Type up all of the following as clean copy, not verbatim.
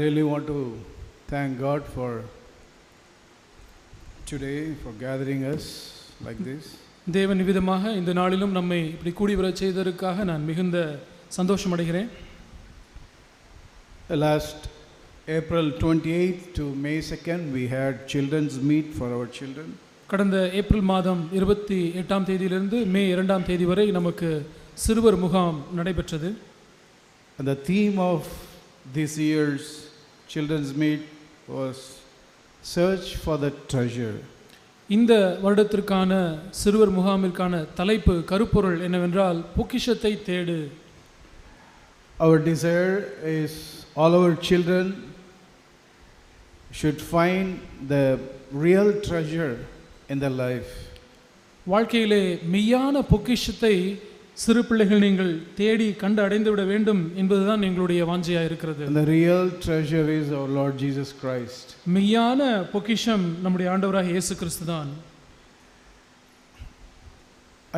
really want to thank God for today, for gathering us like this. தேவன் விதமாக இந்த நாளிலும் நம்மை இப்படி கூடி வரச் செய்ததற்காக நான் மிகுந்த சந்தோஷம் அடைகிறேன். Last April 28th to May 2nd we had children's meet for our children. கடந்த ஏப்ரல் மாதம் 28ஆம் தேதியிலிருந்து மே 2ஆம் தேதி வரை நமக்கு சிறுவர் முகாம் நடைபெற்றது. And the theme of this year's children's meet was search for the treasure. இந்த வருடத்திற்கான சிறுவர் முகாமிற்கான தலைப்பு கருப்பொருள் என்னவென்றால் பொக்கிஷத்தை தேடு. Our desire is all our children should find the real treasure in their life. வாழ்க்கையிலே மெய்யான பொக்கிஷத்தை சிறு பிள்ளைகள் நீங்கள் தேடி கண்டு அடைந்து விட வேண்டும் என்பதுதான் எங்களுடைய வாஞ்சையாக இருக்கிறது. And the real treasure is our Lord Jesus Christ. மெய்யான பொக்கிஷம் நம்முடைய ஆண்டவராகிய இயேசு கிறிஸ்து தான்.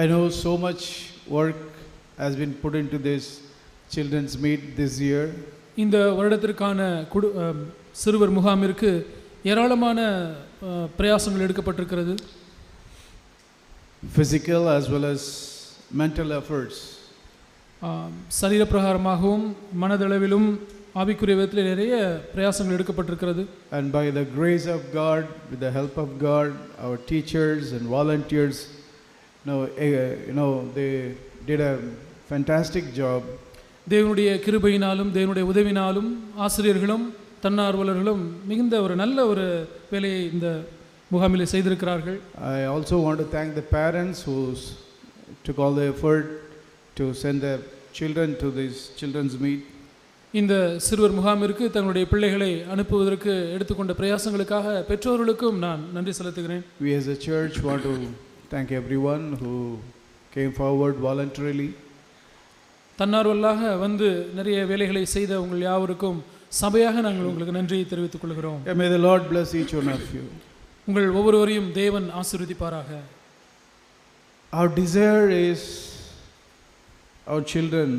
I know so much work has been put into this children's meet this year. இந்த வருடத்திற்கான சிறுவர் முகாமிற்கு ஏராளமான பிரயாசங்கள் எடுக்கப்பட்டிருக்கிறது. Physical as well as mental efforts. சரீர பிரகாரமாகவும் மனதளவிலும் ஆவிக்குரிய விதத்தில் நிறைய பிரயாசங்கள் எடுக்கப்பட்டிருக்கிறது. And by the grace of God, with the help of God, our teachers and volunteers, they did a fantastic job. தேவனுடைய கிருபையினாலும் தேவனுடைய உதவினாலும் ஆசிரியர்களும் தன்னார்வலர்களும் மிகுந்த ஒரு நல்ல ஒரு வேலையை இந்த முகாமிலே செய்திருக்கிறார்கள். I also want to thank the parents who took all the effort to send their children to this children's meet. இந்த சிறுவர் முகாமிற்கு தங்களுடைய பிள்ளைகளை அனுப்புவதற்கு எடுத்துக்கொண்ட பிரயாசங்களுக்காக பெற்றோர்களுக்கும் நான் நன்றி செலுத்துகிறேன். We as a church want to thank everyone who came forward voluntarily. தன்னார்வலாக வந்து நிறைய வேலைகளை செய்த உங்கள் யாவருக்கும் சபையாக நாங்கள் உங்களுக்கு நன்றியை தெரிவித்துக் கொள்கிறோம். May the Lord bless each one of you. உங்கள் ஒவ்வொருவரையும் தேவன் ஆசீர்வதிப்பாராக. Our desire is our children,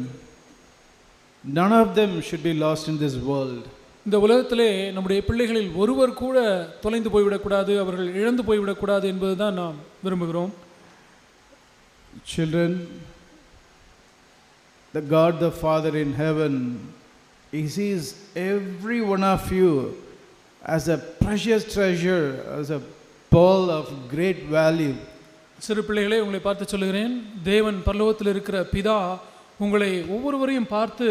none of them should be lost in this world. இந்த உலகத்திலே நம்முடைய பிள்ளைகளில் ஒருவர் கூட தொலைந்து போய்விடக்கூடாது, அவர்கள் இழந்து போய்விடக்கூடாது என்பதுதான் நாம் விரும்புகிறோம். Children, the God the Father in heaven, He sees every one of you as a precious treasure, as a pearl of great value. சிறு பிள்ளைகளே, உங்களை பார்த்து சொல்லுகிறேன், தேவன் பரலோகத்தில் இருக்கிற பிதா உங்களை ஒவ்வொருவரையும் பார்த்து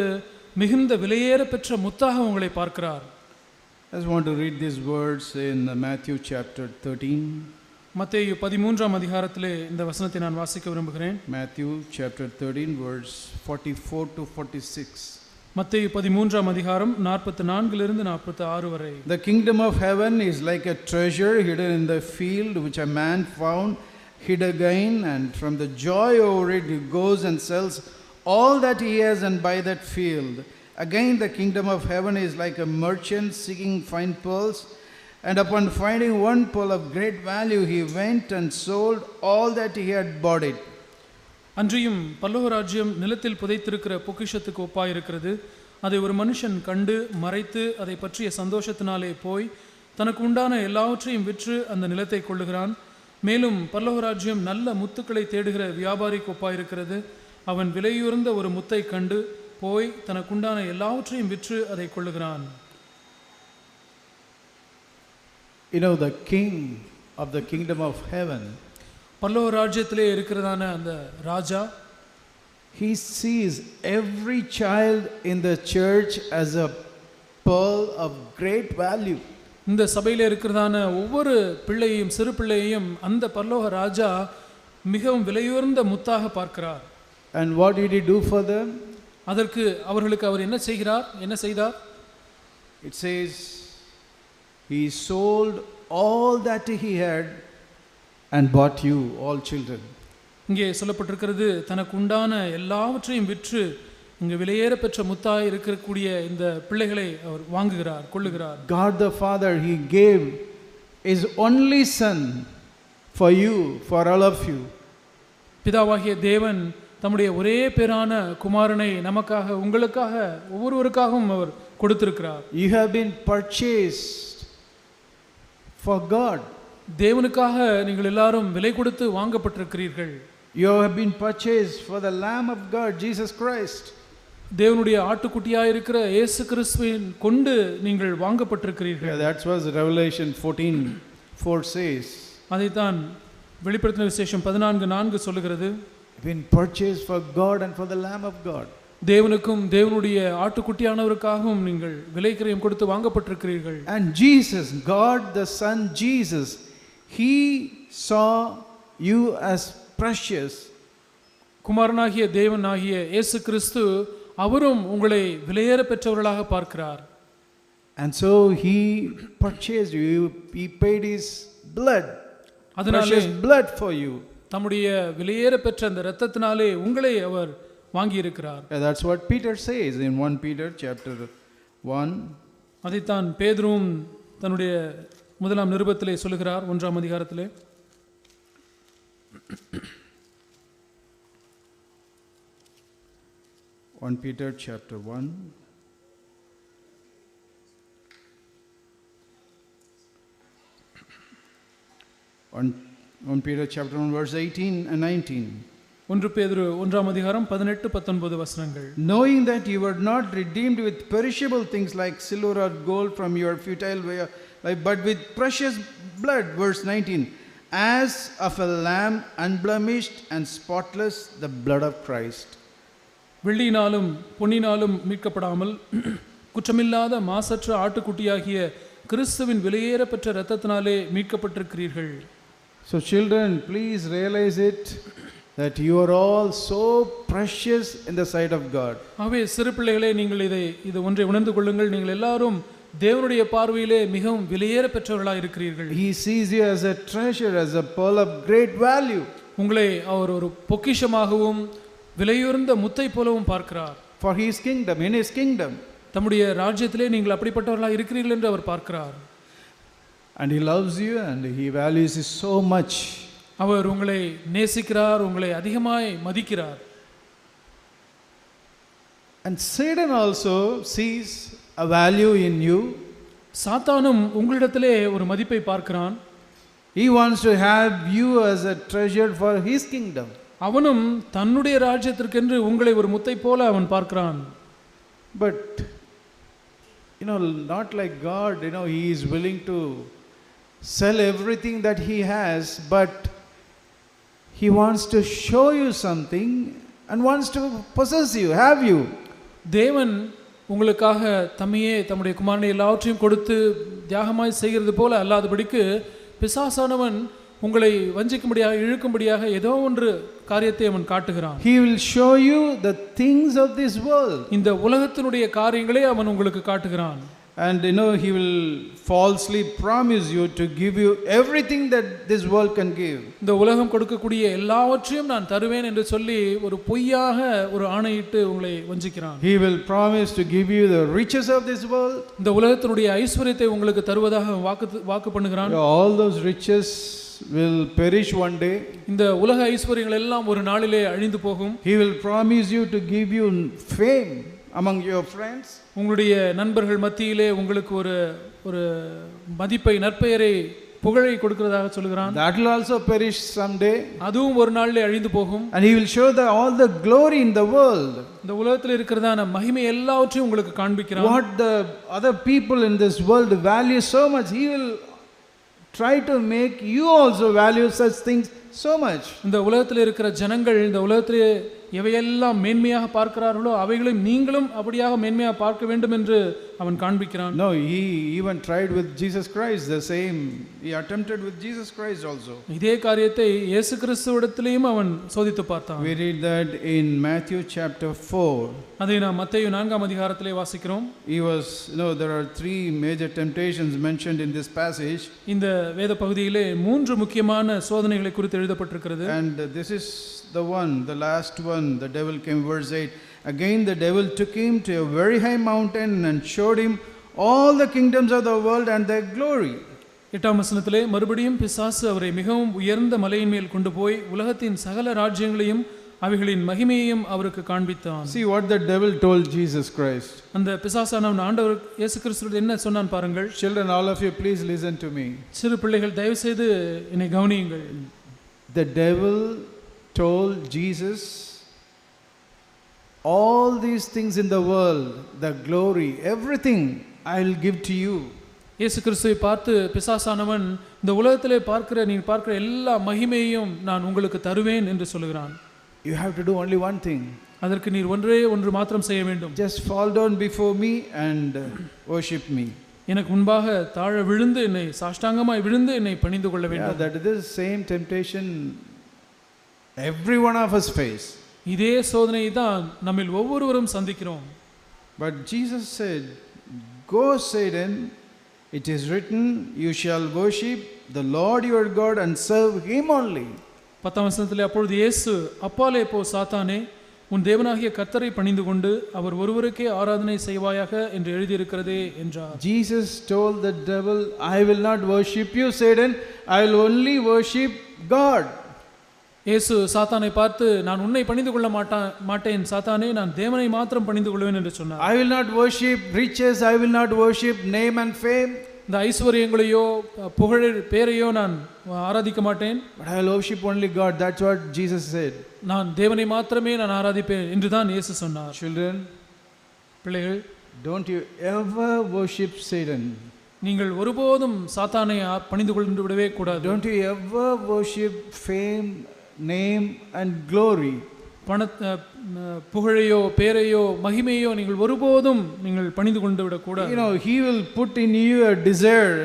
மிகுந்த விலையேற பெற்ற முத்தாக உங்களை பார்க்கிறார். I just want to read these words in Matthew chapter 13. மத்தேயு 13ஆம் அதிகாரத்திலே இந்த வசனத்தை நான் வாசிக்க விரும்புகிறேன். Matthew chapter 13 verse 44 to 46. மத்தேயு 13ஆம் அதிகாரம் 44லிருந்து 46 வரை. The kingdom of heaven is like a treasure hidden in the field which a man found hid again, and from the joy over it he goes and sells all that he has and buy that field. Again the kingdom of heaven is like a merchant seeking fine pearls, and upon finding one pearl of great value he went and sold all that he had bought it. அன்றியும் பரலோக ராஜ்யம் நிலத்தில் புதைத்திருக்கிற பொக்கிஷத்துக்கு ஒப்பாயிருக்கிறது. அதை ஒரு மனுஷன் கண்டு மறைத்து அதை பற்றிய சந்தோஷத்தினாலே போய் தனக்கு உண்டான எல்லாவற்றையும் விற்று அந்த நிலத்தை கொள்ளுகிறான். மேலும் பரலோக ராஜ்யம் நல்ல முத்துக்களை தேடுகிற வியாபாரிக்கு ஒப்பாயிருக்கிறது. அவன் விலையுயர்ந்த ஒரு முத்தை கண்டு போய் தனக்குண்டான எல்லாவற்றையும் விற்று அதை கொள்ளுகிறான். The king of the kingdom of heaven, பரலோக ராஜ்யத்திலே இருக்கிறதான அந்த ராஜா, he sees every child in the church as a pearl of great value. இந்த சபையிலே இருக்கிறதான ஒவ்வொரு பிள்ளையையும் சிறு பிள்ளையையும் அந்த பரலோக ராஜா மிகவும் விலையுயர்ந்த முத்தாக பார்க்கிறார். And what did he do for them? அதற்கு அவர்களுக்கு அவர் என்ன செய்தார்? It says he sold all that he had and bought you, all children. இங்கே சொல்லப்பட்டிருக்கிறது, தனக்கு உண்டான எல்லாவற்றையும் விற்று இங்கே விலையேற பெற்ற முத்தாய் இருக்கக்கூடிய இந்த பிள்ளைகளை அவர் வாங்குகிறார், கொள்ளுகிறார். God the Father, he gave his only son for you, for all of you. பிதாவாகிய தேவன் தம்முடைய ஒரே பேரான குமாரனை நமக்காக, உங்களுக்காக, ஒவ்வொருவருக்காகவும் அவர் கொடுத்திருக்கிறார். You have been purchased for God. தேவனுக்காக நீங்கள் எல்லாரும் விலை கொடுத்து வாங்கப்பட்டிருக்கிறீர்கள். You have been purchased for the Lamb of God, Jesus Christ. தேவனுடைய ஆட்டுக்குட்டியாய் இருக்கிற இயேசு கிறிஸ்துவின் கொண்டு நீங்கள் வாங்கப்பட்டிருக்கிறீர்கள். Yeah, that's what Revelation 14:4 says. அதைத்தான் வெளிப்படுத்தின விசேஷம் 14:4 சொல்லுகிறது. Been purchased for God and for the Lamb of God. தேவனுக்கும் தேவனுடைய ஆட்டுக்குட்டியானவருக்காகவும் நீங்கள் விலைக்கிரயம் கொடுத்து வாங்கப்பட்டிருக்கிறீர்கள். And Jesus, God the Son Jesus, he saw you as precious. குமாரனாகிய தேவனாகிய இயேசு கிறிஸ்து அவரும் உங்களை விலையேற பெற்றவர்களாக பார்க்கிறார். And so he purchased you. He paid his blood, precious blood for you. தம்முடைய விலையேற பெற்ற அந்த இரத்தத்தினாலே உங்களை அவர் வாங்கி இருக்கிறார். That's what Peter says in 1 Peter chapter 1. அதைத்தான் பேதுருவும் தன்னுடைய முதலாம் நிருபத்திலே சொல்லுகிறார், 1ஆம் அதிகாரத்திலே. Peter chapter 1. 1 Peter chapter 1 verse 18 and 19. 1 பேதுரு 1ஆம் அதிகாரம் 18-19 வசனங்கள். Knowing that you were not redeemed with perishable things like silver or gold from your futile way of life, but with precious blood, verse 19, as of a lamb unblemished and spotless, the blood of Christ. வெள்ளியினாலும் பொன்னினாலும் மீட்கப்படாமல் குற்றமில்லாத மாசற்ற ஆட்டுக்குட்டியாகிய கிறிஸ்துவின் விலையேற பெற்ற இரத்தத்தினாலே மீட்கப்பட்டிருக்கிறீர்கள். So children, please realize it, that you are all so precious in the sight of God. ஆகவே சிறு பிள்ளைகளே, நீங்கள் இது ஒன்றை உணர்ந்து கொள்ளுங்கள். நீங்கள் எல்லாரும் தேவனுடைய பார்வையிலே மிகவும் விலையேற பெற்றவர்களாக இருக்கிறீர்கள். He sees you as a treasure, as a pearl of great value. உங்களை அவர் ஒரு பொக்கிஷமாகவும் விலையுயர்ந்த முத்தை போலவும் பார்க்கிறார். For his kingdom, in his kingdom. தம்முடைய ராஜ்யத்திலே நீங்கள் அப்படிப்பட்டவர்களாக இருக்கிறீர்கள் என்று அவர் பார்க்கிறார். And he loves you and he values you so much. அவர் உங்களை நேசிக்கிறார், உங்களை அதிகமாய் மதிக்கிறார். And Satan also sees a value in you. சாத்தானும் உங்களிடத்திலே ஒரு மதிப்பை பார்க்கிறான். He wants to have you as a treasure for his kingdom. அவனும் தன்னுடைய ராஜ்யத்திற்கென்று உங்களை ஒரு முத்தை போல அவன் பார்க்கிறான். But not like God, he is willing to sell everything that he has, but he wants to show you something and wants to possess you, have you. தேவன் உங்களுக்காக தம்முடைய குமாரனை எல்லாவற்றையும் கொடுத்து தியாகமாய் செய்கிறது போல அல்லாதபடிக்கு பிசாசானவன் உங்களை வஞ்சிக்கும்படியாக இழுக்கும்படியாக ஏதோ ஒன்று காரியத்தை அவன் காட்டுகிறான். He will show you the things of this world. இந்த உலகத்தினுடைய காரியங்களை அவன் உங்களுக்கு காட்டுகிறான். And he will falsely promise you to give you everything that this world can give. இந்த உலகம் கொடுக்கக்கூடிய எல்லாவற்றையும் நான் தருவேன் என்று சொல்லி ஒரு பொய்யாக ஒரு ஆணையிட்டு உங்களை வஞ்சிக்கிறான். He will promise to give you the riches of this world. இந்த உலகத்தினுடைய ஐஸ்வரியத்தை உங்களுக்கு தருவதாக வாக்கு பண்ணுகிறான். All those riches will perish one day. இந்த உலக ஐஸ்வரியங்கள் எல்லாம் ஒரு நாளிலே அழிந்து போகும். He will promise you to give you fame among your friends. உங்களுடைய நண்பர்கள் மத்தியிலே உங்களுக்கு ஒரு மதிப்பை, நற்பெயரை, புகழை கொடுக்கிறதாக சொல்கிறான். That will also perish someday. அதுவும் ஒரு நாளிலே அழிந்து போகும். And he will show all the glory in the world. இந்த உலகத்தில் இருக்கிறதான மகிமை எல்லாவற்றையும் உங்களுக்கு காண்பிக்கிறான். What the other people in this world value so much, he will try to make you also value such things so much. இந்த உலகத்தில் இருக்கிற ஜனங்கள் இந்த உலகத்திலே எவையெல்லாம் மேன்மையாக பார்க்கிறார்களோ அவைகளையும் நீங்களும் அப்படியாக மேன்மையாக பார்க்க வேண்டும் என்று அவன் காண்பிக்கிறான். No, he even tried with Jesus Christ the same. He attempted with Jesus Christ also. இதே காரியத்தை இயேசு கிறிஸ்துவிடத்திலேயும் அவன் சோதித்து பார்த்தான். We read that in Matthew chapter 4. அதை நாம் மத்தேயு 4ஆம் அதிகாரத்திலே வாசிக்கிறோம். He was, there are 3 major temptations mentioned in this passage. இந்த வேத பகுதியிலே 3 முக்கியமான சோதனைகளை குறித்து எழுதப்பட்டிருக்கிறது. And this is the last one. The devil came, verse 8. Again the devil took him to a very high mountain and showed him all the kingdoms of the world and their glory. 8ஆம் வசனத்திலே மறுபடியும் பிசாசு அவரை மிகவும் உயர்ந்த மலையின் மேல் கொண்டு போய் உலகத்தின் சகல ராஜ்யங்களையும் அவைகளின் மகிமையையும் அவருக்கு காண்பித்தான். See what the devil told Jesus Christ. அந்த பிசாசானவன் ஆண்டவர் இயேசு கிறிஸ்து என்ன சொன்னான் பாருங்கள். Children, all of you, please listen to me. சிறு பிள்ளைகள் தயவு செய்து என்னை கவனியுங்கள். The devil told Jesus, all these things in the world, the glory, everything I will give to you. இயேசு கிறிஸ்துவை பார்த்து பிசாசானவன் இந்த உலகத்திலே நீ பார்க்கிற எல்லா மகிமையையும் நான் உங்களுக்கு தருவேன் என்று சொல்கிறான். You have to do only one thing. அதற்கு நீர் ஒன்று மாத்திரம் செய்ய வேண்டும். Just fall down before me and worship me. எனக்கு முன்பாக தாழ விழுந்து என்னை சாஷ்டாங்கமாய் விழுந்து என்னை பணிந்து கொள்ள வேண்டும். That is the same temptation every one of us face. இதே சோதனை தான் நம்மில் ஒவ்வொருவரும் சந்திக்கிறோம். But Jesus said, go Satan, it is written, you shall worship the Lord your God and serve him only. 10ஆம் வசனத்திலே அப்பொழுது இயேசு, அப்பாலே போ சாத்தானே, உன் தேவனாகிய கர்த்தரை பணிந்து கொண்டு அவர் ஒருவருக்கே ஆராதனை செய்வாயாக என்று எழுதியிருக்கிறதே என்றார். Jesus told the devil, I will not worship you Satan, I will only worship God. இயேசு சாத்தானை பார்த்து, நான் உன்னை பணிந்து கொள்ள மாட்டேன் சாத்தானே, நான் தேவனை மாத்திரம் பணிந்து கொள்வேன் என்று சொன்னார். I will not worship riches, I will not worship name and fame. இந்த ஐஸ்வரியங்களையோ புகழ் பேரையோ நான் ஆராதிக்க மாட்டேன். But I will worship only God. That's what Jesus said. நான் தேவனை மாத்திரமே நான் ஆராதிப்பேன் என்று தான் இயேசு சொன்னார். Children, பிள்ளைகள், don't you ever worship Satan. நீங்கள் ஒருபோதும் சாத்தானை பணிந்து கொண்டு விடவே கூடாது. Don't you ever worship fame, name and glory. புகழையோ பேரையோ மகிமையோ நீங்கள் ஒருபோதும் நீங்கள் பணிந்து கொண்டு விட கூடாது. You know, he will put in you a desire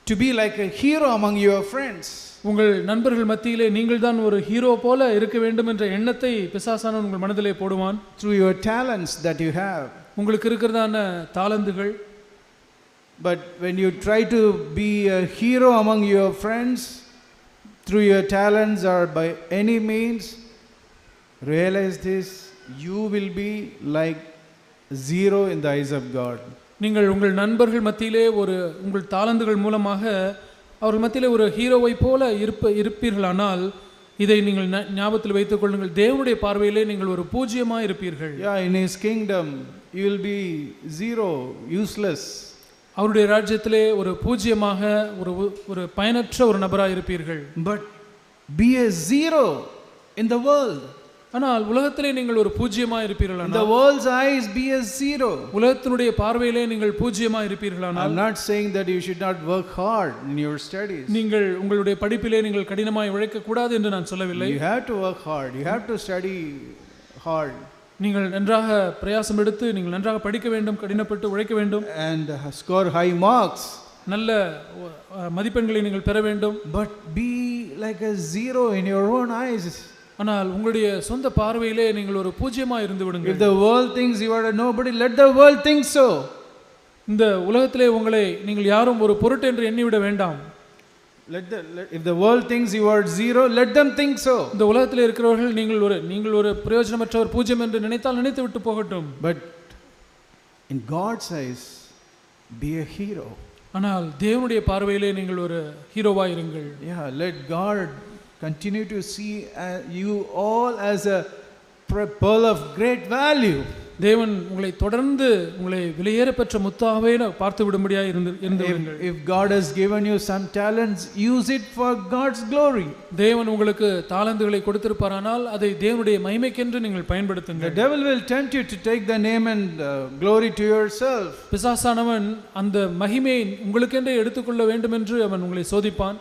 to be like a hero among your friends. உங்கள் நண்பர்கள் மத்தியிலே நீங்கள் தான் ஒரு ஹீரோ போல இருக்க வேண்டும் என்ற எண்ணத்தை பிசாசானவன் உங்கள் மனதிலே போடுவான். Through your talents that you have. உங்களுக்கு இருக்கிறதான தாளந்துகள். But when you try to be a hero among your friends through your talents or by any means, realize this, you will be like zero in the eyes of God. நீங்கள் உங்கள் நண்பர்கள் மத்தியிலே உங்கள் தாளந்துகள் மூலமாக அவர்கள் மத்தியிலே ஒரு ஹீரோவை போல இருப்பீர்களானால் இதை நீங்கள் ஞாபகத்தில் வைத்துக் கொள்ளுங்கள். தேவனுடைய பார்வையிலே நீங்கள் ஒரு பூஜ்யமாக இருப்பீர்கள். Yeah, in his kingdom you will be zero, useless. அவருடைய ராஜ்யத்திலே ஒரு பூஜ்யமாக ஒரு பயனற்ற ஒரு நபராக இருப்பீர்கள். But be a zero in the world. ஆனால் உலகத்திலே நீங்கள் ஒரு பூஜ்யமாக இருப்பீர்களானால், in the world's eyes be a zero. உலகத்தினுடைய பார்வையிலே நீங்கள் பூஜ்யமாக இருப்பீர்களானால், I'm not saying that you should not work hard in your studies. நீங்கள் உங்களுடைய படிப்பிலே நீங்கள் கடினமாய் உழைக்க கூடாது என்று நான் சொல்லவில்லை. You have to work hard, you have to study hard. நீங்கள் நன்றாக பிரயாசம் எடுத்து நீங்கள் நன்றாக படிக்க வேண்டும், கடினப்பட்டு உழைக்க வேண்டும், and score high marks. நல்ல மதிப்பெண்களை நீங்கள் பெற வேண்டும். But be like a zero in your own eyes. ஆனால் உங்களுடைய சொந்த பார்வையிலே நீங்கள் ஒரு பூஜ்யமாக இருந்து விடுங்கள். If the world thinks you are a nobody, let the world think so. இந்த உலகத்திலே உங்களை நீங்கள் யாரும் ஒரு பொருட்டு என்று எண்ணிவிட வேண்டாம். If the world thinks you are zero, let them think so. இந்த உலகத்திலே இருக்கிறவர்கள் நீங்கள் ஒரு பிரயோஜனமற்றவர், பூஜ்யம் என்று நினைத்து விட்டு போகட்டும். But in God's eyes, be a hero. ஆனால் தேவனுடைய பார்வையிலே நீங்கள் ஒரு ஹீரோவாய் இருங்கள். Yeah, let God continue to see you all as a pearl of great value. தேவன் உங்களை தொடர்ந்து உங்களை விலையேறப்பெற்ற முத்தாகவே பார்த்து விடும்படியாக இருந்துவிடுங்கள். If God has given you some talents, use it for God's glory. தேவன் உங்களுக்கு தாளந்துகளை கொடுத்திருப்பாரானால் அதை தேவனுடைய மகிமைக்கென்று நீங்கள் பயன்படுத்துங்கள். The devil will tempt you to take the name and glory to yourself. பிசாசானவன் அந்த மகிமையை உங்களுக்கென்றே எடுத்துக்கொள்ள வேண்டும் என்று அவன் உங்களை சோதிப்பான்.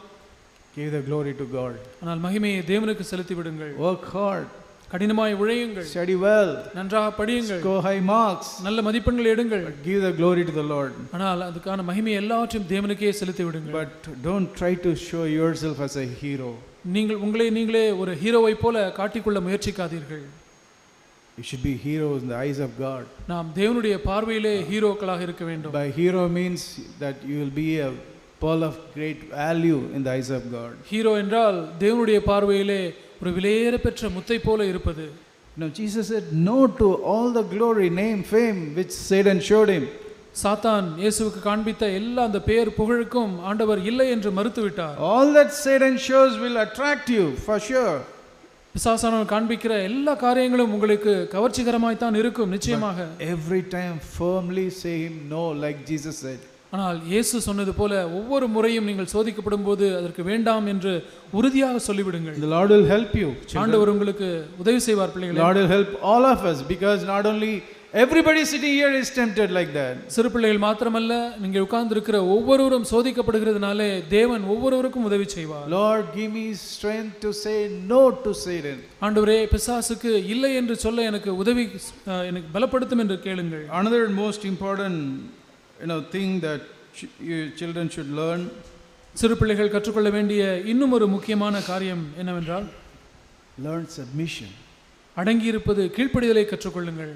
Give the glory to God. ஆனால் மகிமையை தேவனுக்கு செலுத்தி விடுங்கள். Work hard. கடினமாய் உழையுங்கள். Study well. நன்றாக படியுங்கள். Score high marks. நல்ல மதிப்பெண்களை எடுங்கள். Give the glory to the Lord. ஆனால் அதுக்கான மகிமை எல்லாவற்றையும் தேவனுக்கே செலுத்தி விடுங்கள். But don't try to show yourself as a hero. நீங்கள் உங்களை நீங்களே ஒரு ஹீரோவை போல காட்டிக்கொள்ள முயற்சிக்காதீர்கள். You should be heroes in the eyes of God. நாம் தேவனுடைய பார்வையிலே ஹீரோக்களாக இருக்க வேண்டும். By hero means that you will be a pearl of great value in the eyes of God. Hero என்றால் தேவனுடைய பார்வையிலே ஒரு விலையேறப்பெற்ற முத்தை போல இருப்பது. Now Jesus said no to all the glory, name, fame which Satan showed him. சாத்தான் இயேசுவுக்கு காண்பித்த எல்லா அந்த பெயர் புகழுக்கும் ஆண்டவர் இல்லை என்று மறுத்துவிட்டார். All that Satan shows will attract you for sure. பிசாசானவன் காண்பிக்கிற எல்லா காரியங்களும் உங்களுக்கு கவர்ச்சிகரமாய் தான் இருக்கும் நிச்சயமாக. Every time firmly say him no, like Jesus said. ஆனால் இயேசு சொன்னது போல ஒவ்வொரு முறையும் நீங்கள் சோதிக்கப்படும் போது அதற்கு வேண்டாம் என்று உறுதியாக சொல்லிவிடுங்கள். The Lord will help you. ஆண்டவர் உங்களுக்கு உதவி செய்வார் பிள்ளைகளே. Lord will help all of us, because not only everybody sitting here is tempted like that. சிறு பிள்ளைகள் மாத்திரமல்ல, நீங்கள் உட்கார்ந்து இருக்கிற ஒவ்வொருவரும் சோதிக்கப்படுகிறதுனாலே தேவன் ஒவ்வொருவருக்கும் உதவி செய்வார். Lord, give me strength to say no to Satan. ஆண்டவரே, பிசாசுக்கு இல்லை என்று சொல்ல எனக்கு உதவி, எனக்கு பலப்படுத்தும் என்று கேளுங்கள். Another most important thing that children should learn, சிறு பிள்ளைகள் கற்றுக்கொள்ள வேண்டிய இன்னும் ஒரு முக்கியமான காரியம் என்னவென்றால், learn submission. அடங்கி இருப்பது, கீழ்ப்படிதலை கற்றுக்கொள்ளுங்கள்.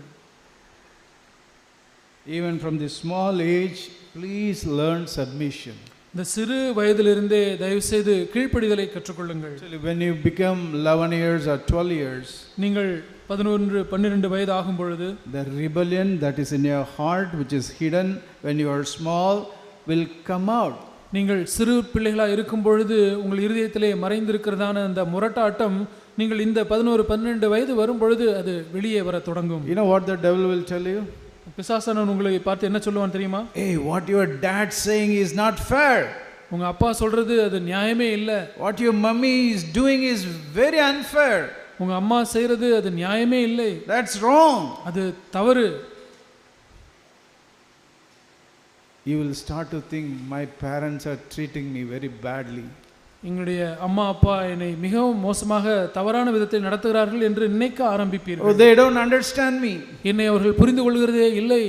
Even from this small age, please learn submission. இந்த சிறு வயதிலிருந்தே தயவு செய்து கீழ்ப்படிதலை கற்றுக்கொள்ளுங்கள். When you become 11 years or 12 years, நீங்கள் 11-12 வயது ஆகும் பொழுது, the rebellion that is in your heart, which is hidden when you are small, will come out. நீங்கள் சிறு பிள்ளைகளாக இருக்கும் பொழுது உங்கள் இருதயத்திலே மறைந்திருக்கிறதான அந்த முரட்டாட்டம் நீங்கள் இந்த 11-12 வயது வரும் பொழுது அது வெளியே வர தொடங்கும். You know what the devil will tell you? பிசாசானவன் உங்களை பார்த்து என்ன சொல்லுவான் தெரியுமா? Hey, what your dad saying is not fair. உங்க அப்பா சொல்றது அது நியாயமே இல்ல. What your mummy is doing is very unfair. உங்க அம்மா செய்யறது அது நியாயமே இல்லை. That's wrong. அது தவறு. You will start to think my parents are treating me very badly. எங்களுடைய அம்மா அப்பா என்னை மிகவும் மோசமாக தவறான விதத்தில் நடத்துகிறார்கள் என்று நினைக்க ஆரம்பிப்பீர்கள். Oh, they don't understand me. என்னை அவர்கள் புரிந்து கொள்கிறதே இல்லை.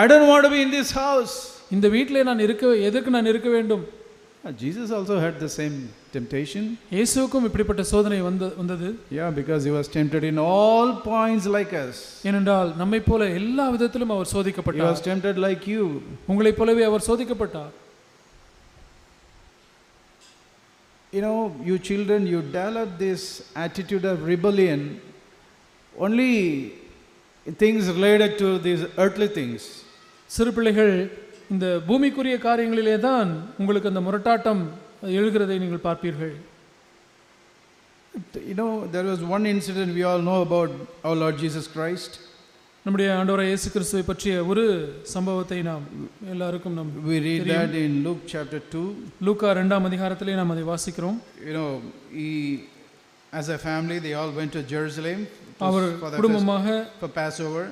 I don't want to be in this house. இந்த வீட்டிலே எதற்கு நான் இருக்க வேண்டும்? Jesus also had the same temptation. இயேசுவுக்கும் இப்படிப்பட்ட சோதனை வந்தது. Yeah, because he was tempted in all points like us. ஏனென்றால் நம்மை போல எல்லா விதத்திலும் அவர் சோதிக்கப்பட்டார். He was tempted like you. உங்களைப் போலவே அவர் சோதிக்கப்பட்டார். You children, you develop this attitude of rebellion only things related to these earthly things. சிறு பிள்ளைகள் இந்த பூமிக்குரிய காரியங்களிலே தான் உங்களுக்கு அந்த முரட்டாட்டம் எழுகிறதை நீங்கள் பார்ப்பீர்கள். There was one incident we all know about our Lord Jesus Christ. நம்முடைய ஆண்டவராகிய இயேசு கிறிஸ்துவை பற்றிய ஒரு சம்பவத்தை நாம் எல்லாருக்கும் we read that in Luke chapter 2. லூக்கா 2ஆம் அதிகாரத்திலே நாம் அதை வாசிக்கிறோம். As a family they all went to Jerusalem அவர் குடும்பமாக for Passover.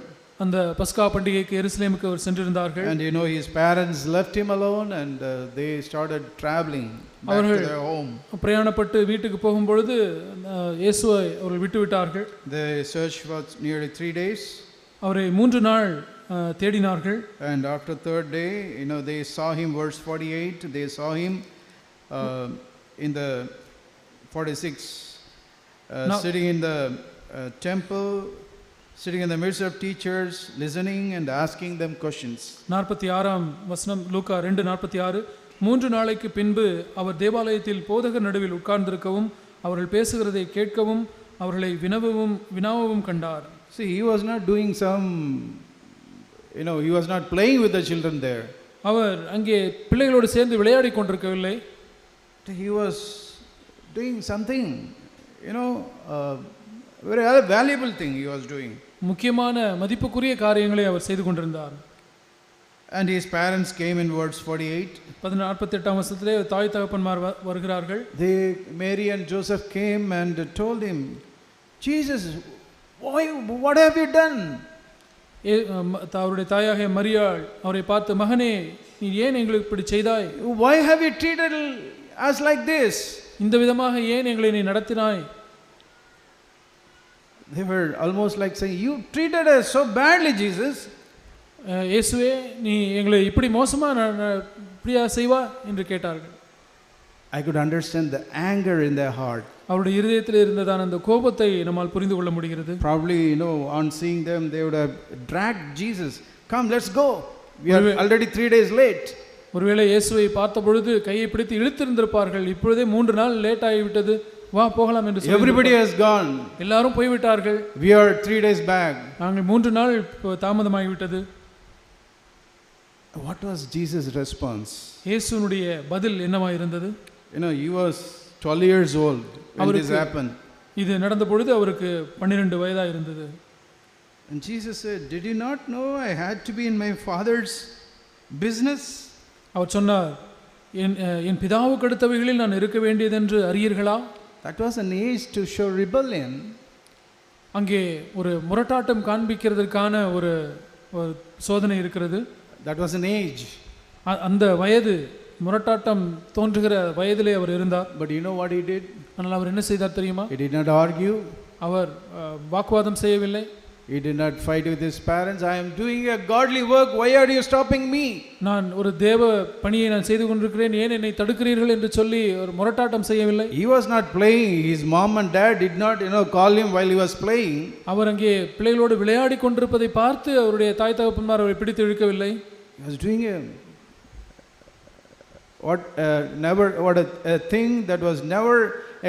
அந்த பஸ்கா பண்டிகைக்கு எருசலேமுக்கு அவர் சென்றிருந்தார்கள். And his parents left him alone and they started traveling back to their home. பிரயாணப்பட்டு வீட்டுக்கு போகும்பொழுது இயேசுவை அவர்கள் விட்டுவிட்டார்கள். They searched for nearly 3 days. அவரை 3 நாள் தேடினார்கள். And after third day, they saw him, verse 48, they saw him in the 46 sitting in the temple, sitting in the midst of teachers, listening and asking them questions. 46ஆம் வசனம், லூக்கா 2:46. 3 நாளைக்கு பின்பு அவர் தேவாலயத்தில் போதகர் நடுவில் உட்கார்ந்திருக்கவும் அவர்கள் பேசுகிறதை கேட்கவும் அவர்களை வினாவவும் கண்டார். See, he was not doing he was not playing with the children there. அவர் அங்கே பிள்ளைகளோடு சேர்ந்து விளையாடி கொண்டிருக்கவில்லை. He was doing something, very valuable thing he was doing. முக்கியமான மதிப்புக்குரிய காரியங்களை அவர் செய்து கொண்டிருந்தார். And his parents came in verse 48. 48ஆம் வசனத்திலே தாய் தகப்பன்மார் வருகிறார்கள். Mary and Joseph came and told him, Jesus, what have you done? அவருடைய தாயாகிய மரியாள் அவரை பார்த்து, மகனே, நீ ஏன் எங்களுக்கு இப்படி செய்தாய்? Why have you treated us like this? இந்த விதமாக ஏன் எங்களை நீ நடத்தினாய்? They were almost like saying, you treated us so badly, Jesus. இயேசுவே, நீ எங்களை இப்படி மோசமா இப்படியா செய்வா என்று கேட்டார்கள். I could understand the anger in their heart. அவருடைய இருதயத்தில் இருந்ததான அந்த கோபத்தை நம்மால் புரிந்து கொள்ள முடிகிறது. Probably, on seeing them, they would have dragged Jesus. Come, let's go. We are already 3 days late. ஒருவேளை இயேசுவை பார்த்த பொழுது கையை பிடித்து இழுத்திருந்திருப்பார்கள். இப்பொழுதே 3 நாள் லேட் ஆகிவிட்டது, வா போகலாம் என்று சொல்லி. Everybody has gone. எல்லாரும் போய்விட்டார்கள். We are 3 days back. நாங்கள் 3 நாள் தாமதமாகிவிட்டது. What was Jesus' response? இயேசுனுடைய பதில் என்னவா இருந்தது? He was 12 years old when this happened. இது நடந்த பொழுது அவருக்கு 12 வயதாக இருந்தது. And Jesus said, "Did you not know I had to be in my Father's business?" அவர் சொன்னார், என் பிதாவுக்கு அடுத்தவைகளில் நான் இருக்க வேண்டியதென்று அறியீர்களா? That was an age to show rebellion. அங்கே ஒரு முரட்டாட்டம் காண்பிக்கிறதுக்கான ஒரு சோதனை இருக்கிறது. That was an age. அந்த வயது முரட்டாட்டம் தோன்றுகிற வயதிலே அவர் இருந்தார். But you know what he did? ஆனால் அவர் என்ன செய்தார் தெரியுமா? He did not argue. அவர் வாக்குவாதம் செய்யவில்லை. He did not fight with his parents. I am doing a godly work. Why are you stopping me? நான் ஒரு தேவ பணியை நான் செய்து கொண்டிருக்கிறேன், ஏன் என்னை தடுக்கிறீர்கள் என்று சொல்லி ஒரு முரட்டாட்டம் செய்யவில்லை. He was not playing. His mom and dad did not, call him while he was playing. அவர் அங்கே பிள்ளைகளோடு விளையாடி கொண்டிருப்பதை பார்த்து அவருடைய தாய் தகப்பன்மார் அவரை பிடித்து இழுக்கவில்லை. He was doing a thing that was never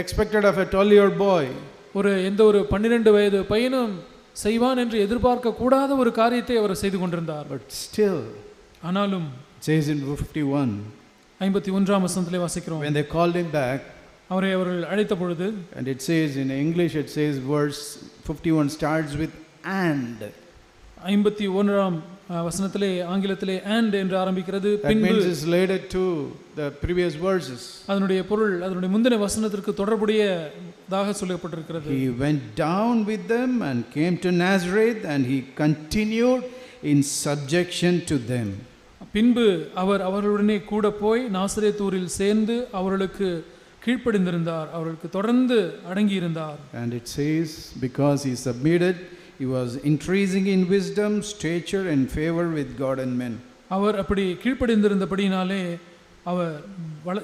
expected of a 12-year-old boy. எந்த ஒரு 12 வயது பையனும் செய்வான் என்று எதிர்பார்க்க கூடாத ஒரு காரியத்தை அவர் செய்து கொண்டிருந்தார். But still, ஆனாலும் it says in 51, 51ஆம் வசனத்திலே வாசிக்கிறோம், when they called him back, அவரை அவர்கள் அழைத்த பொழுது, and it says in English, it says verse 51 starts with and. 51ஆம் வசனத்திலே ஆங்கிலத்திலே and என்று ஆரம்பிக்கிறது. That means it's related to the previous verses. அதனுடைய பொருள் அதனுடைய முந்தின வசனத்திற்கு தொடர்புடையதாக சொல்லப்பட்டிருக்கிறது. He went down with them and came to Nazareth and he continued in subjection to them. பின்பு அவர் அவர்களுடனே கூட போய் நாசரேத்தூரில் சேர்ந்து அவர்களுக்கு கீழ்ப்படிந்திருந்தார், அவர்களுக்கு தொடர்ந்து அடங்கியிருந்தார். And it says because he submitted, he was increasing in wisdom, stature and favor with God and men. அவர் அப்படி கீழ்ப்படிந்திருந்தபடினாலே அவர்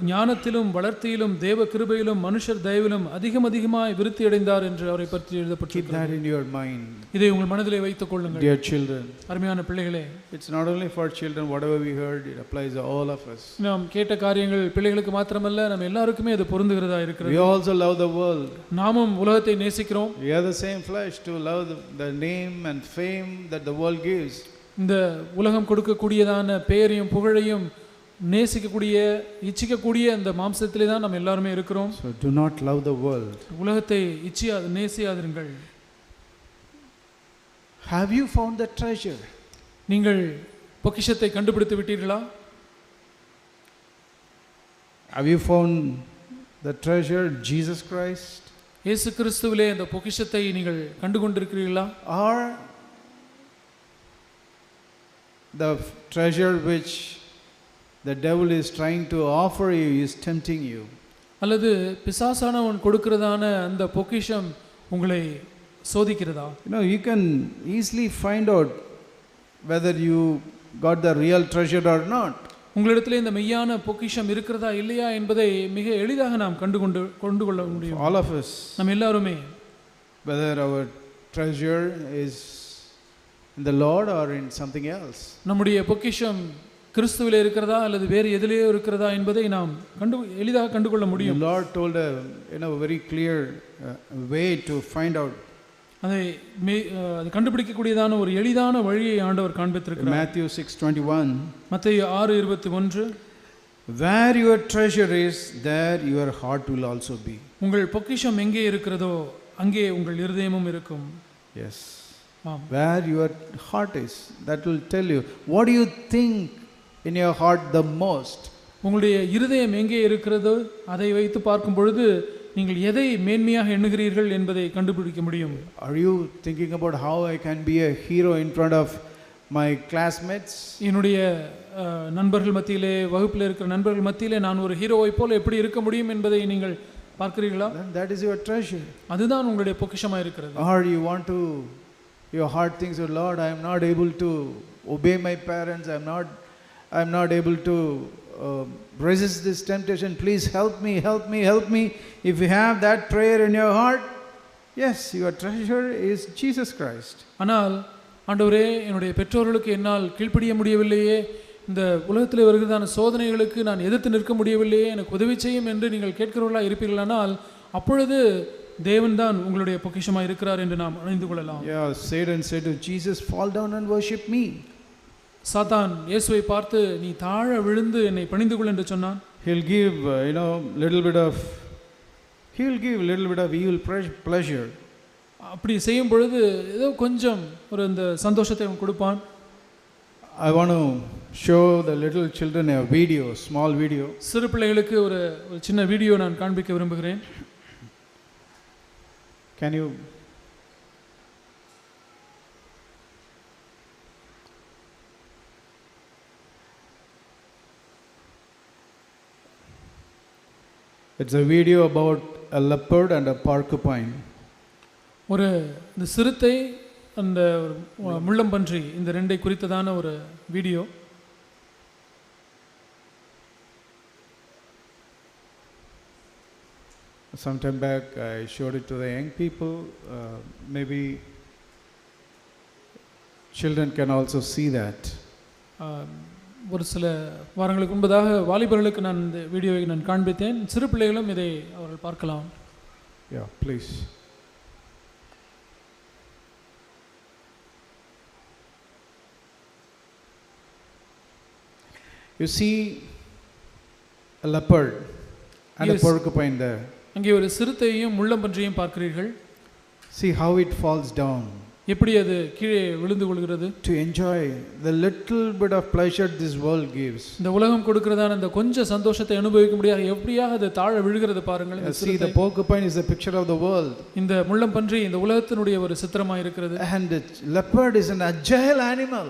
ஞானத்திலும் வளர்த்தியிலும் தேவ கிருபையிலும் மனுஷர் தயவிலும் அதிகமாய் விருத்தி அடைந்தார் என்று அவரை பற்றி எழுதப்பட்டிருக்கிறது. Keep that in your mind. இதை உங்கள் மனதிலே வைத்துக் கொள்ளுங்கள். Dear children, அருமையான பிள்ளைகளே, it's not only for children, whatever we heard, it applies to all of us. நாம் கேட்ட காரியங்கள் பிள்ளைகளுக்கு மாத்திரமல்ல, நம்ம எல்லாருக்குமே அது பொருந்துகிறதா இருக்கிறது. We also love the world. நாமும் உலகத்தை நேசிக்கிறோம். We have the same flesh to love the name and fame that the world gives. இந்த உலகம் கொடுக்கக்கூடியதான பெயரையும் புகழையும் நேசிக்கக்கூடிய இச்சிக்கக்கூடிய அந்த மாம்சத்திலே தான் நம்ம எல்லாருமே இருக்கிறோம். So do not love the world. உலகத்தை நேசியாதிருங்கள். Have you found the treasure? நீங்கள் பொக்கிஷத்தை கண்டுபிடித்து விட்டீர்களா? Have you found the treasure, Jesus Christ? இயேசு கிறிஸ்துவிலே அந்த பொக்கிஷத்தை நீங்கள் கண்டுகொண்டிருக்கிறீர்களா? Or the treasure which the devil is trying to offer you is tempting you? அல்லது பிசாசானவன் கொடுக்கிறதான அந்த பொக்கிஷம் உங்களை சோதிக்கிறதா? You can easily find out whether you got the real treasure or not. உங்களிடத்திலே இந்த மெய்யான பொக்கிஷம் இருக்கிறதா இல்லையா என்பதை மிக எளிதாக நாம் கொண்டு கொள்ள முடியும். All of us. நம்ம எல்லாருமே Whether our treasure is in the Lord or in something else. நம்முடைய பொக்கிஷம் கிறிஸ்துவிலே இருக்கிறதா அல்லது வேறு எதிலேயோ இருக்கிறதா என்பதை நாம் எளிதாக கண்டுகொள்ள முடியும். The Lord told a very clear way to find out. அதை கண்டுபிடிக்கக்கூடியதான ஒரு எளிதான வழியை ஆண்டவர் காண்பித்திருக்கிறார். Matthew 6:21. மத்தேயு 6:21. Where your treasure is, there your heart will also be. உங்கள் பொக்கிஷம் எங்கே இருக்கிறதோ அங்கே உங்கள் இருதயமும் இருக்கும். Yes. Where your heart is, that will tell you what do you think in your heart the most. உங்களுடைய இருதயம் எங்கே இருக்கிறதோ அதை வைத்து பார்க்கும் பொழுது நீங்கள் எதை மேன்மையாக எண்ணுகிறீர்கள் என்பதை கண்டுபிடிக்க முடியும். Are you thinking about how I can be a hero in front of my classmates? என்னுடைய நண்பர்கள் மத்தியிலே, வகுப்பில் இருக்கிற nண்பர்கள் மத்தியிலே நான் ஒரு ஹீரோவை போல எப்படி இருக்க முடியும் என்பதை நீங்கள் பார்க்கிறீர்களா? That is your treasure. அதுதான் உங்களுடைய பொக்கிஷமாக இருக்கிறது. Or you want to, your heart thinks, oh Lord, I am not able to obey my parents, I am not able to resist this temptation, please help me. If you have that prayer in your heart, yes, your treasure is Jesus Christ. ஆனால் ஆண்டவரே, என்னுடைய பெற்றோர்களுக்கு என்னால் கீழ்ப்படிய முடியவில்லையே, இந்த உலகத்தில் வருகிறதான சோதனைகளுக்கு நான் எதிர்த்து நிற்க முடியவில்லையே, எனக்கு உதவி செய்யும் என்று நீங்கள் கேட்கிறவர்களாக இருப்பீர்களானால் அப்பொழுது தேவன் தான் உங்களுடைய பொக்கிஷமாக இருக்கிறார் என்று நாம் அறிந்து கொள்ளலாம். Yeah, Satan said to Jesus, fall down and worship me. சாத்தான் இயேசுவை பார்த்து நீ தாழ விழுந்து என்னை பணிந்து கொள் என்று சொன்னான். He'll give little bit of He will give a little bit of evil pleasure. அப்படி செய்யும் பொழுது ஏதோ கொஞ்சம் ஒரு இந்த சந்தோஷத்தை அவன் கொடுப்பான். I want to show the little children a video, small video. சிறு பிள்ளைகளுக்கு ஒரு சின்ன வீடியோ நான் காண்பிக்க விரும்புகிறேன். Can you? It's a video about a leopard and a porcupine. ஒரு இந்த சிறுத்தை அந்த முள்ளம்பன்றி இந்த ரெண்டை குறித்ததான ஒரு video. Some time back I showed it to the young people. Maybe children can also see that. ஒரு சில வாரங்களுக்கு முன்பதாக வாலிபர்களுக்கு நான் இந்த வீடியோவை நான் காண்பித்தேன். சிறு பிள்ளைகளும் இதை அவர்கள் பார்க்கலாம். Yeah, please. You see a leopard and a porcupine there. அங்கே ஒரு சிறுத்தையையும் முள்ளம்பன்றியையும் பார்க்கிறீர்கள். See how it falls down. எப்படி அது கீழே விழுந்து கொள்கிறது. To enjoy the little bit of pleasure this world gives. இந்த உலகம் கொடுக்கிறதான அந்த கொஞ்ச சந்தோஷத்தை அனுபவிக்க முடியாது எப்படியாக அது தாழ விழுகிறது பாருங்கள். See, the porcupine is a picture of the world. இந்த முள்ளம்பன்றி இந்த உலகத்தினுடைய ஒரு சித்திரமாக இருக்கிறது. And the leopard is an agile animal.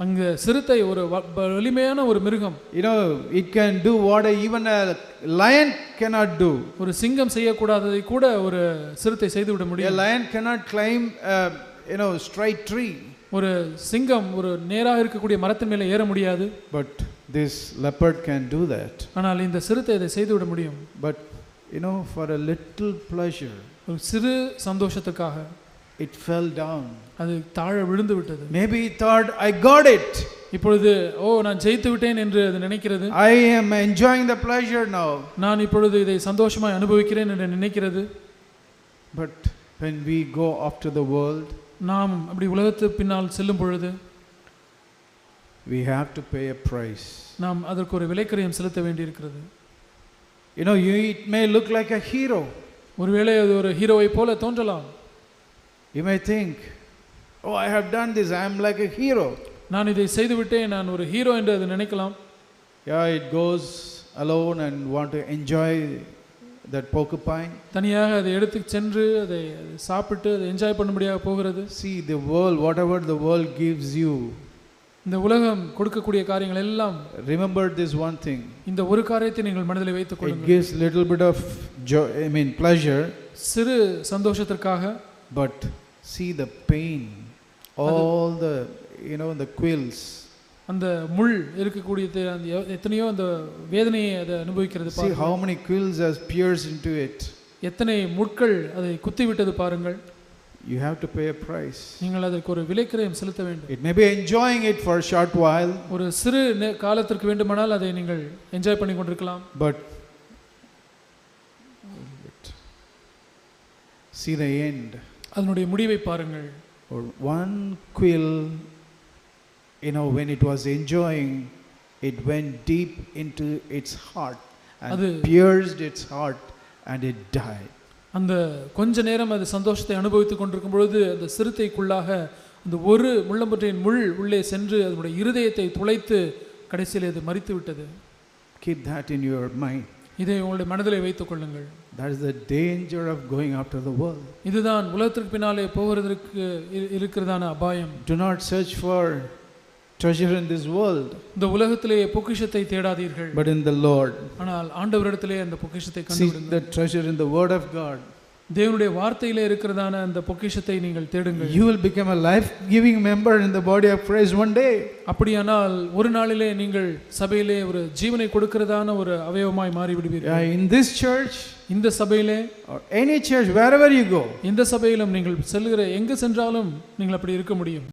அங்க சிறுத்தை ஒரு வலிமையான ஒரு மிருகம். You know, it can do what even a lion cannot do. ஒரு சிங்கம் செய்யக்கூடாததை கூட ஒரு சிறுத்தை செய்து விட முடியும். A lion cannot climb straight tree. ஒரு சிங்கம் ஒரு நேராக இருக்கக்கூடிய மரத்தின் மேலே ஏற முடியாது. But this leopard can do that. ஆனால் இந்த சிறுத்தை இதை செய்து விட முடியும். But for a little pleasure, ஒரு சிறு சந்தோஷத்துக்காக it fell down. அது தாழ விழுந்து விட்டது. Maybe it thought, I got it. இப்பொழுது நான் ஜெயித்து விட்டேன் என்று அது நினைக்கிறது. I am enjoying the pleasure now. நான் இப்பொழுது இதை சந்தோஷமாய் அனுபவிக்கிறேன் என்று நினைக்கிறது. But when we go after the world, நாம் அப்படி உலகத்துக்கு பின்னால் செல்லும் பொழுது we have to pay a price. நாம் அதற்கு ஒரு விலைக்கரியம் செலுத்த வேண்டியிருக்கிறது. It may look like a hero. ஒருவேளை அது ஒரு ஹீரோவை போல தோன்றலாம். You may think, I have done this, I am like a hero. நான் இதை செய்து விட்டேன், நான் ஒரு ஹீரோ என்று அது நினைக்கலாம். It goes alone and want to enjoy that porcupine. தனியாக அதை எடுத்து சென்று அதை சாப்பிட்டு அதை என்ஜாய் பண்ணும்படியாக போகிறது. See, the world, whatever the world gives you, இந்த உலகம் கொடுக்கக்கூடிய காரியங்கள் எல்லாம், remember this one thing. இந்த ஒரு காரியத்தை நீங்கள் மனதில் வைத்துக் கொள்ளுங்கள். It gives little bit of joy, pleasure. சிறு சந்தோஷத்திற்காக. But see the pain, all the the quills. அந்த முள் இருக்கக்கூடிய எத்தனையோ அந்த வேதனையை அதை அனுபவிக்கிறது பாருங்கள். See how many quills has pierced into it. எத்தனை முட்கள் அதை குத்தி விட்டது பாருங்கள். You have to pay a price. நீங்கள் அதற்கு ஒரு விலைக்கிரயம் செலுத்த வேண்டும். It may be enjoying it for a short while. ஒரு சிறு காலத்திற்கு வேண்டுமானால் அதை நீங்கள் என்ஜாய் பண்ணி கொண்டிருக்கலாம். But see the end. அதனுடைய முடிவை பாருங்கள். Or one quill, when it was enjoying, it went deep into its heart and pierced its heart and it died. அந்த கொஞ்ச நேரம் அது சந்தோஷத்தை அனுபவித்துக் கொண்டிருக்கும் பொழுது அந்த சிறுத்தைக்குள்ளாக அந்த ஒரு முள்ளம்பன்றியின் முள் உள்ளே சென்று அதனுடைய இருதயத்தை துளைத்து கடைசியில் அது மரித்து விட்டது. Keep that in your mind. இதை உங்களுடைய மனதிலே வைத்துக் கொள்ளுங்கள். That is the danger of going after the world. இதுதான் உலகத்திற்கு பின்னாலே போகிறதற்கு இருக்கிறதான அபாயம். Do not search for treasure in this world. இந்த உலகத்திலே பொக்கிஷத்தை தேடாதீர்கள். But in the Lord. ஆனால் ஆண்டவரிடத்திலே அந்த பொக்கிஷத்தை கண்டுபிடிங்கள். Seek the treasure in the word of God. தேவனுடைய வார்த்தையிலே இருக்கிறதான அந்த பொக்கிஷத்தை நீங்கள் தேடுங்கள். You will become a life giving member in the body of Christ one day. அப்படியானால் ஒரு நாளிலே நீங்கள் சபையிலே ஒரு ஜீவனை கொடுக்கிறதான ஒரு அவயவமாய் மாறி விடுவீர்கள். In this church, இந்த சபையிலே, or any church, wherever you go, இந்த சபையிலும் நீங்கள் செல்லுகிற எங்கு சென்றாலும் நீங்கள் அப்படி இருக்க முடியும்.